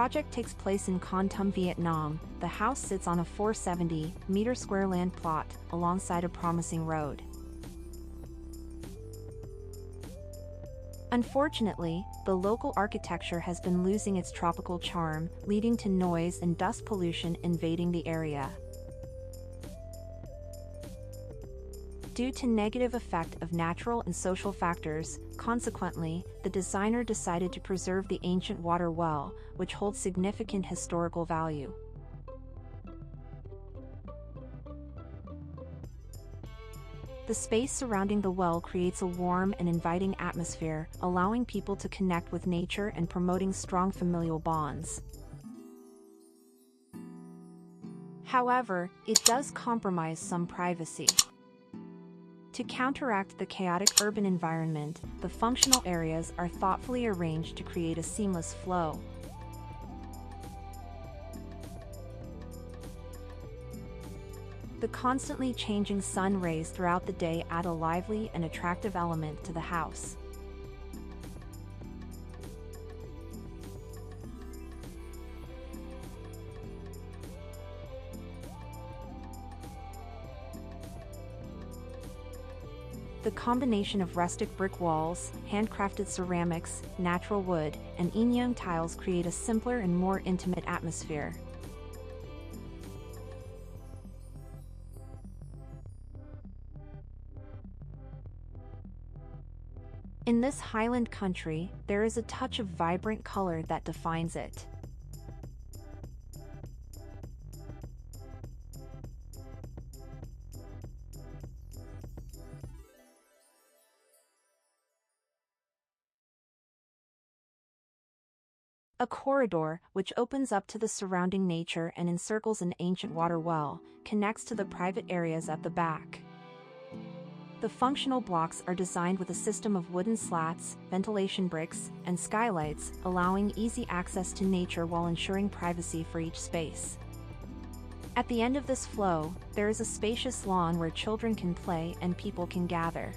project takes place in Kon Tum, Vietnam. The house sits on a 470-meter-square land plot alongside a promising road. Unfortunately, the local architecture has been losing its tropical charm, leading to noise and dust pollution invading the area. Due to negative effect of natural and social factors, consequently, the designer decided to preserve the ancient water well, which holds significant historical value. The space surrounding the well creates a warm and inviting atmosphere, allowing people to connect with nature and promoting strong familial bonds. However, it does compromise some privacy. To counteract the chaotic urban environment, the functional areas are thoughtfully arranged to create a seamless flow. The constantly changing sun rays throughout the day add a lively and attractive element to the house. The combination of rustic brick walls, handcrafted ceramics, natural wood, and Yin-Yang tiles create a simpler and more intimate atmosphere. In this highland country, there is a touch of vibrant color that defines it. A corridor, which opens up to the surrounding nature and encircles an ancient water well, connects to the private areas at the back. The functional blocks are designed with a system of wooden slats, ventilation bricks, and skylights, allowing easy access to nature while ensuring privacy for each space. At the end of this flow, there is a spacious lawn where children can play and people can gather.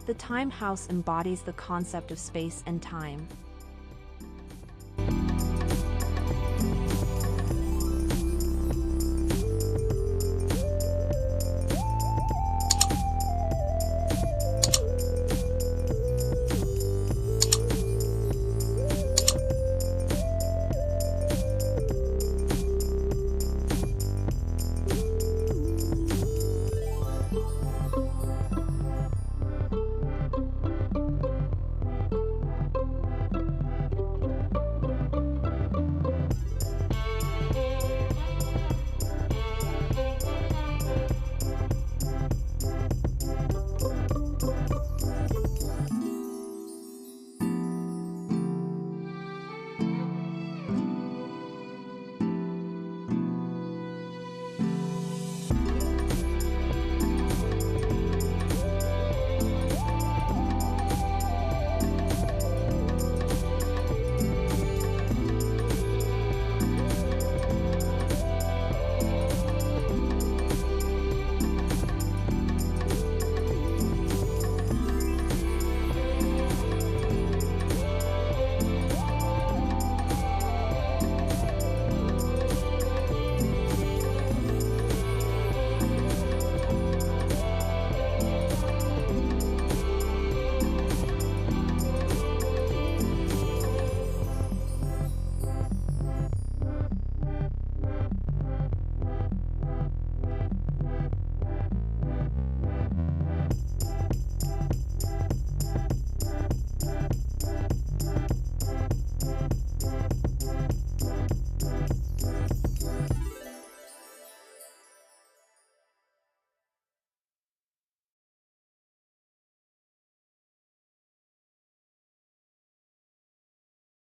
The Time House embodies the concept of space and time.